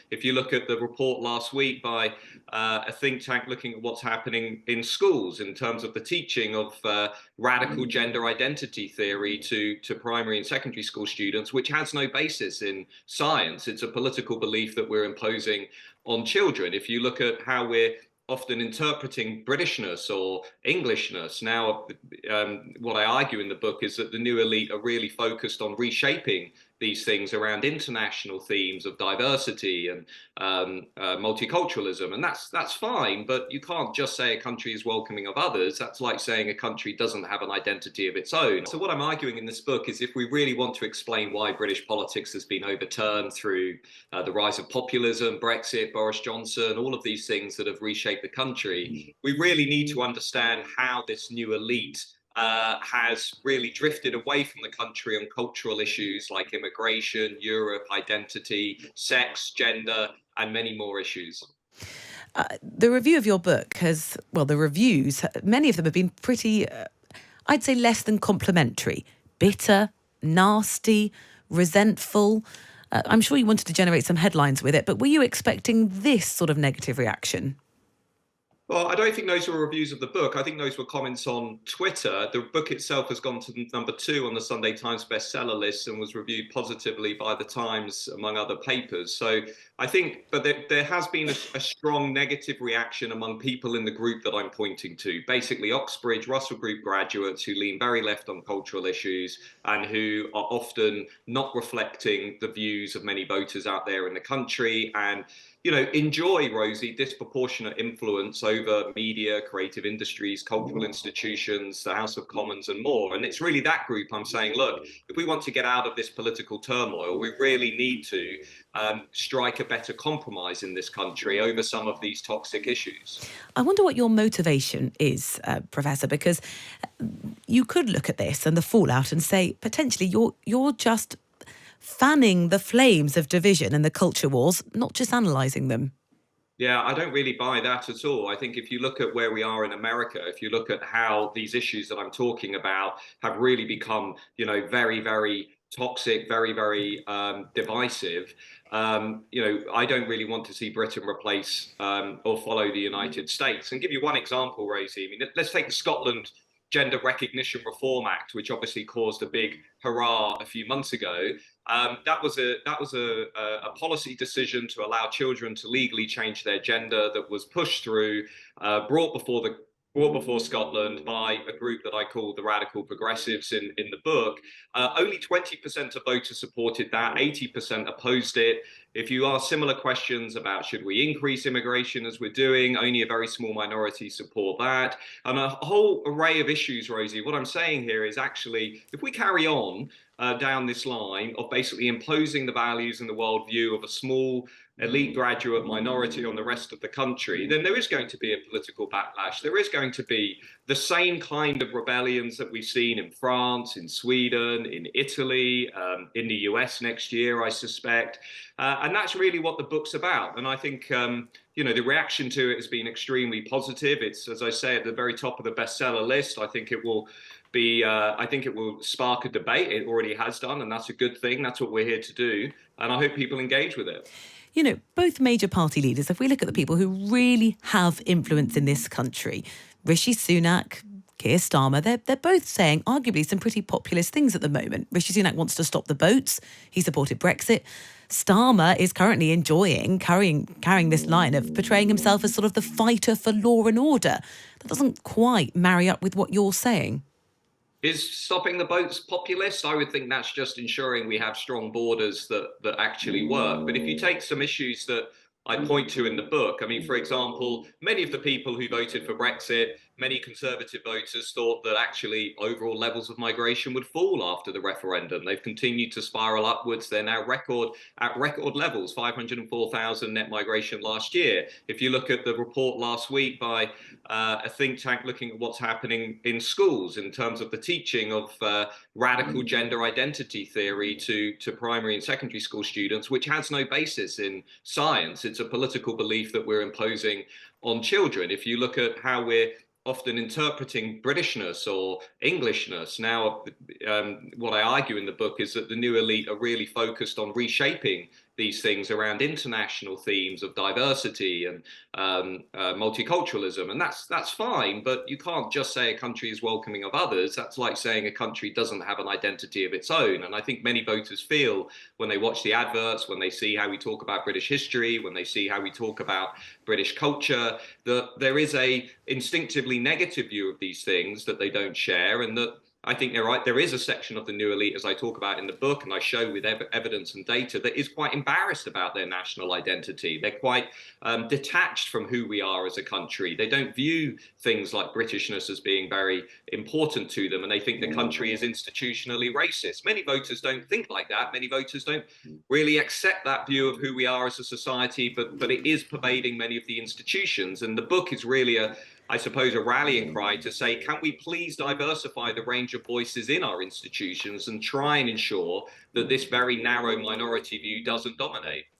If you look at the report last week by a think tank looking at what's happening in schools in terms of the teaching of radical gender identity theory to primary and secondary school students, which has no basis in science. It's a political belief that we're imposing on children. If you look at how we're often interpreting Britishness or Englishness. Now, what I argue in the book is that the new elite are really focused on reshaping these things around international themes of diversity and multiculturalism, and that's fine. But you can't just say a country is welcoming of others. That's like saying a country doesn't have an identity of its own. So what I'm arguing in this book is if we really want to explain why British politics has been overturned through the rise of populism, Brexit, Boris Johnson, all of these things that have reshaped the country, we really need to understand how this new elite has really drifted away from the country on cultural issues like immigration, Europe, identity, sex, gender, and many more issues. The review of your book the reviews, many of them have been pretty, I'd say less than complimentary, bitter, nasty, resentful. I'm sure you wanted to generate some headlines with it, but were you expecting this sort of negative reaction? Well, I don't think those were reviews of the book. I think those were comments on Twitter. The book itself has gone to number 2 on the Sunday Times bestseller list and was reviewed positively by the Times, among other papers. So I think, but there has been a strong negative reaction among people in the group that I'm pointing to. Basically, Oxbridge, Russell Group graduates who lean very left on cultural issues and who are often not reflecting the views of many voters out there in the country and enjoy, Rosie, disproportionate influence over media, creative industries, cultural institutions, the House of Commons and more. And it's really that group I'm saying, look, if we want to get out of this political turmoil, we really need to strike a better compromise in this country over some of these toxic issues. I wonder what your motivation is, Professor, because you could look at this and the fallout and say, potentially, you're just fanning the flames of division and the culture wars, not just analysing them. Yeah, I don't really buy that at all. I think if you look at where we are in America, if you look at how these issues that I'm talking about have really become, very, very toxic, very, very divisive, I don't really want to see Britain replace or follow the United States. And give you one example, Rosie. I mean, let's take the Scotland Gender Recognition Reform Act, which obviously caused a big hurrah a few months ago. That was a policy decision to allow children to legally change their gender that was pushed through, brought before Scotland by a group that I call the radical progressives in the book. Only 20% of voters supported that, 80% opposed it. If you ask similar questions about should we increase immigration as we're doing, only a very small minority support that. And a whole array of issues, Rosie. What I'm saying here is actually, if we carry on down this line of basically imposing the values and the worldview of a small elite graduate minority on the rest of the country, then there is going to be a political backlash. There is going to be the same kind of rebellions that we've seen in France, in Sweden, in Italy, in the US next year, I suspect. And that's really what the book's about. And I think, the reaction to it has been extremely positive. It's, as I say, at the very top of the bestseller list. I think it will spark a debate. It already has done, and that's a good thing. That's what we're here to do. And I hope people engage with it. Both major party leaders, if we look at the people who really have influence in this country, Rishi Sunak, Keir Starmer, they're both saying arguably some pretty populist things at the moment. Rishi Sunak wants to stop the boats. He supported Brexit. Starmer is currently carrying this line of portraying himself as sort of the fighter for law and order. That doesn't quite marry up with what you're saying. Is stopping the boats populist? I would think that's just ensuring we have strong borders that actually work. But if you take some issues that I point to in the book, I mean, for example, many of the people who voted for Brexit, many Conservative voters thought that actually overall levels of migration would fall after the referendum. They've continued to spiral upwards. They're now at record levels, 504,000 net migration last year. If you look at the report last week by a think tank looking at what's happening in schools in terms of the teaching of radical gender identity theory to primary and secondary school students, which has no basis in science. It's a political belief that we're imposing on children. If you look at how we're often interpreting Britishness or Englishness. Now, what I argue in the book is that the new elite are really focused on reshaping these things around international themes of diversity and multiculturalism, and that's fine. But you can't just say a country is welcoming of others. That's like saying a country doesn't have an identity of its own. And I think many voters feel when they watch the adverts, when they see how we talk about British history, when they see how we talk about British culture, that there is a instinctively negative view of these things that they don't share, and that I think they're right. There is a section of the new elite, as I talk about in the book, and I show with evidence and data, that is quite embarrassed about their national identity. They're quite detached from who we are as a country. They don't view things like Britishness as being very important to them, and they think the country is institutionally racist. Many voters don't think like that. Many voters don't really accept that view of who we are as a society, but it is pervading many of the institutions. And the book is really I suppose, a rallying cry to say, can we please diversify the range of voices in our institutions and try and ensure that this very narrow minority view doesn't dominate?